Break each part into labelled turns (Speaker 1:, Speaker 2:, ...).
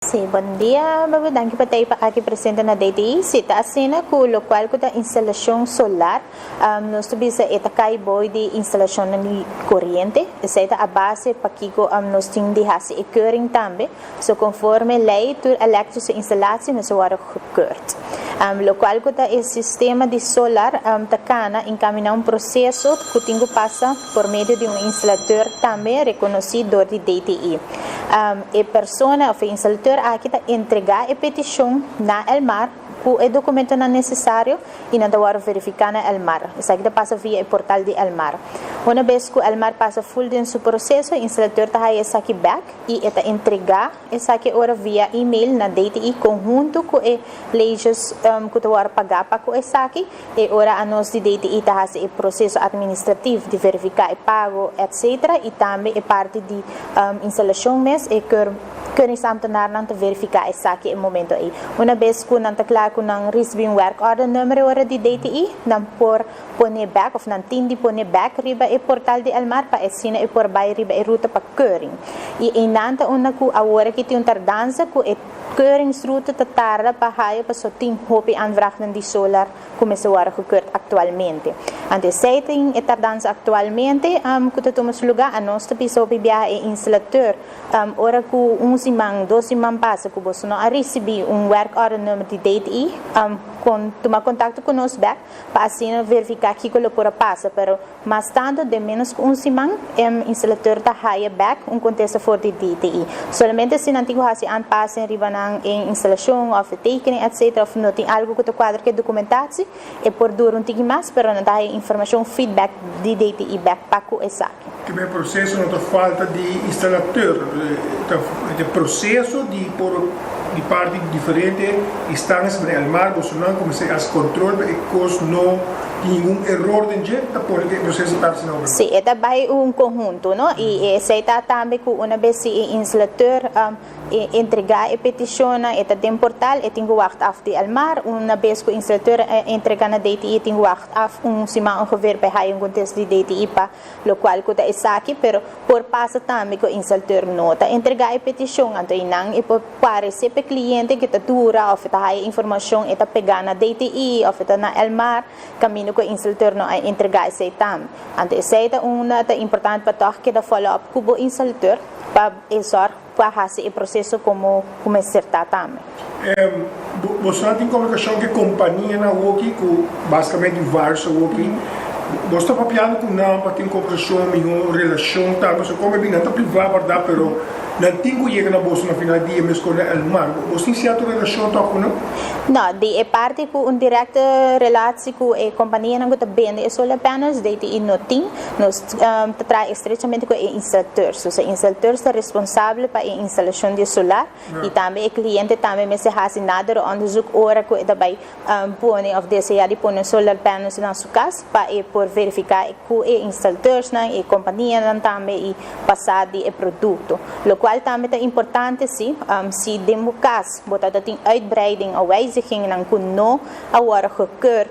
Speaker 1: Sim, bom dia. Magandang tayo pa aqui presente na DTI. Sita asina ku local ko da instalação solar. Nós tubis etakay boy de instalação de corrente. Essa é a base para que nós temos de hasi e keuring também. So conforme lei tur elektrische installatie nós worden gekeurd. Local ko da é sistema de solar takana encaminhar processo que tingo passa por meio de instalador também reconhecido de DTI. E persona ou instalador aqui está entregar a petição na Elmar com o documento necessário e não dá verificar na Elmar. Isso aqui passa via o portal de Elmar. Uma vez que o Elmar passa full de seu processo, o instalador está esse aqui back e está entregar esse aqui ora via e-mail na DTI conjunto com as leis que está pagar para com esse aqui e ora a nós de DTI está o processo administrativo de verificar o pago, etc. E também a parte de instalação mesmo e que nós não verificar esse aqui no momento aí. Uma vez que não está claro que não recebemos work order número ora de DTI, não por pôr back ou não tem de pôr back riba e portal de Elmar para ensina e por baixo riba e ruta para keuring. E ainda uma que agora que tem tardança que keuringsroute te tarda para haia para só tem hope aanvragen de solar começou a gekeurd atualmente. Ante sei tem e tardança atualmente que tomamos lugar a nós também só bia e instalador ora que simang, 2 simang passa que você não receber work order número de DTI tomar contato conosco back para assim verificar que o por passa, pero mais tanto de menos que simang instalador da haia back contesta for de DTI. Solamente se não tiver assim passa em instalação ou tekening etc. Of não tem algo que te quadra que documentatie e por duro um tigre mais, pero não dá informação feedback de DTI back para o ESAC.
Speaker 2: Que é processo não falta de instalador, de processo de parte diferente instâncias de Elmar, você não começa a controlar e cos não nenhum erro de gente, por que processo está sendo.
Speaker 1: Sim, é vai conjunto, não? E esse está também que uma vez o instalador entregar a petição é tem portal e tem que aguardar de Elmar, uma vez que o instalador entregar na DTI tem que aguardar semana governo para um contexto de DTI para o qual que está aqui, pero por passa também que o instalador nota entregar a petição, então não e por parecer para cliente que está dura ou está a informação está pegar na DTI ou está na Elmar, caminho que o instalador não entregar esse tam. Então essa é uma importante para tocar que da follow up com o instalador para exor para fazer o processo como acertar também.
Speaker 2: Você tem comunicação que companhia na Woki, que basicamente vários Woki, você está papiando com não para ter comunicação, uma relação, tá? Você como é bem, não está privado, verdade, pero não tem que chegar na bolsa no final do dia, mas com o mar. Você tem certa relação tá com não?
Speaker 1: Não, de parte com direta relação com a companhia não está bem, é só apenas de inotim, nós traz estreitamente com o instalador. So, o instalador está responsável para a instalação de solar e também o cliente também me se faz nada onde zoek hora que ele vai pôr ou desejar de pôr solar panels na sua casa para por verificar que o instalador e a companhia também e passar de produto. Lo qual também é importante se demo caso botar tem uitbreiding ou wijziging ng kuno agora gekeurd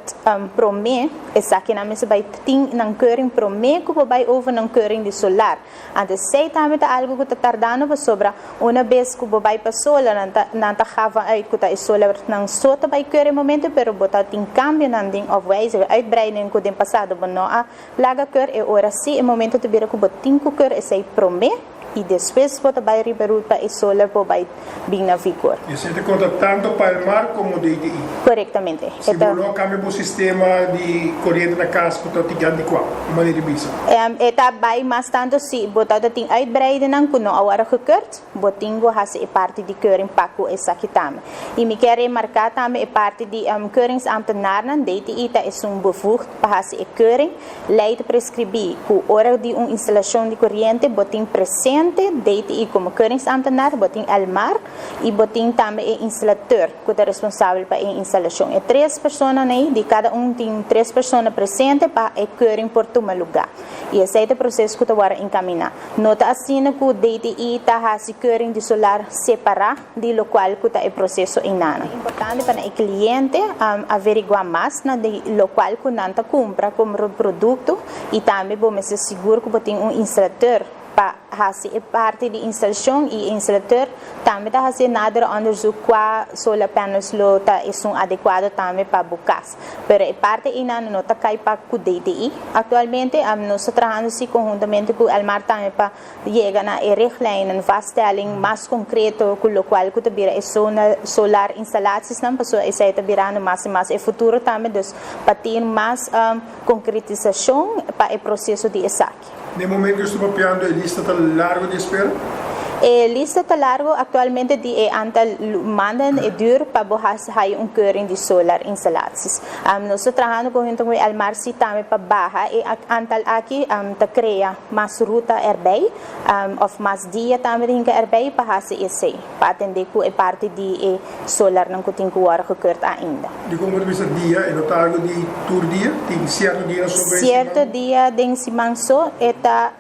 Speaker 1: prome essa aqui na mesa vai tem ng keuring prome que vai over ng keuring de solar. Antes sei também algo que está tardando para sobra uma vez que vai para solar não tá gava uit que tá solar ng sota vai keuring momento pero botar tem cambio ng ding of wijziging uitbreiding que tem passado não a laga keur e ora sim o momento de vir que botin que keur esse prome e depois você vai reparar para o solar vai vir na vigor.
Speaker 2: E você está contatando para o mar como DTI?
Speaker 1: Corretamente.
Speaker 2: Se você cambia o sistema de corrente na casa, você está tirando de qual? De maneira bisa?
Speaker 1: Eta vai mais tanto se botar tem uitbreiding ng kuno agora gekeurd, botingo has e parte de keuring paco essa aqui também. E me quer remarcar também a parte de keuringsambtenaren, DTI está é bevoegd para has e keuring, leid prescrever que hora de instalação de corrente botin presente DTI como keuringsambtenaar, botin Elmar e botin também o instalador que é responsável para a instalação. É 3 pessoas aí, de cada tem 3 pessoas presentes para a keuring por tomar lugar. E esse é o processo que está encaminhar. Nota assim que o DTI está a keuring de solar separar de lo qual que está o processo inana. É importante para o cliente averiguar mais na de lo qual que não compra como produto e também vamos ser seguro que tem instalador pa hasi e parte di instalação e instalateur também tá hasi nader onderzoek qua solar panels lo tá é adequado também para bucas pero e parte ina no tá cai para cu DTI atualmente nós trabalhando se conjuntamente com Almar também para chegar na richtlijn en vaststelling mais concreto com o qual que tabira é solar instalações não passou essa é tabira no mais e futuro também dus para ter mais concretização para o processo de ESAC.
Speaker 2: No momento que estou papiando, a lista está larga de espera?
Speaker 1: A lista está largo atualmente de antal maanden e duur para bohas hay keuring de solar instalaties. Nós trabalhando junto com Almar si também para barra e antal aqui ta cria mais ruta erbij of mais dia também hinka erbij para hase esse para atender com a parte de solar não que tem que war gekeurd ainda.
Speaker 2: De como vista dia e notável de tour dia, tem certo dia sobre
Speaker 1: certo dia den simangso eta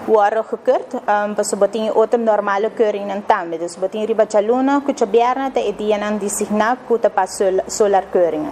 Speaker 1: war gekeurd para botin outro normale keuring ng também. Dus botin riba chaluna, kuchabierna te edian ang designa kuta pa solar keuring.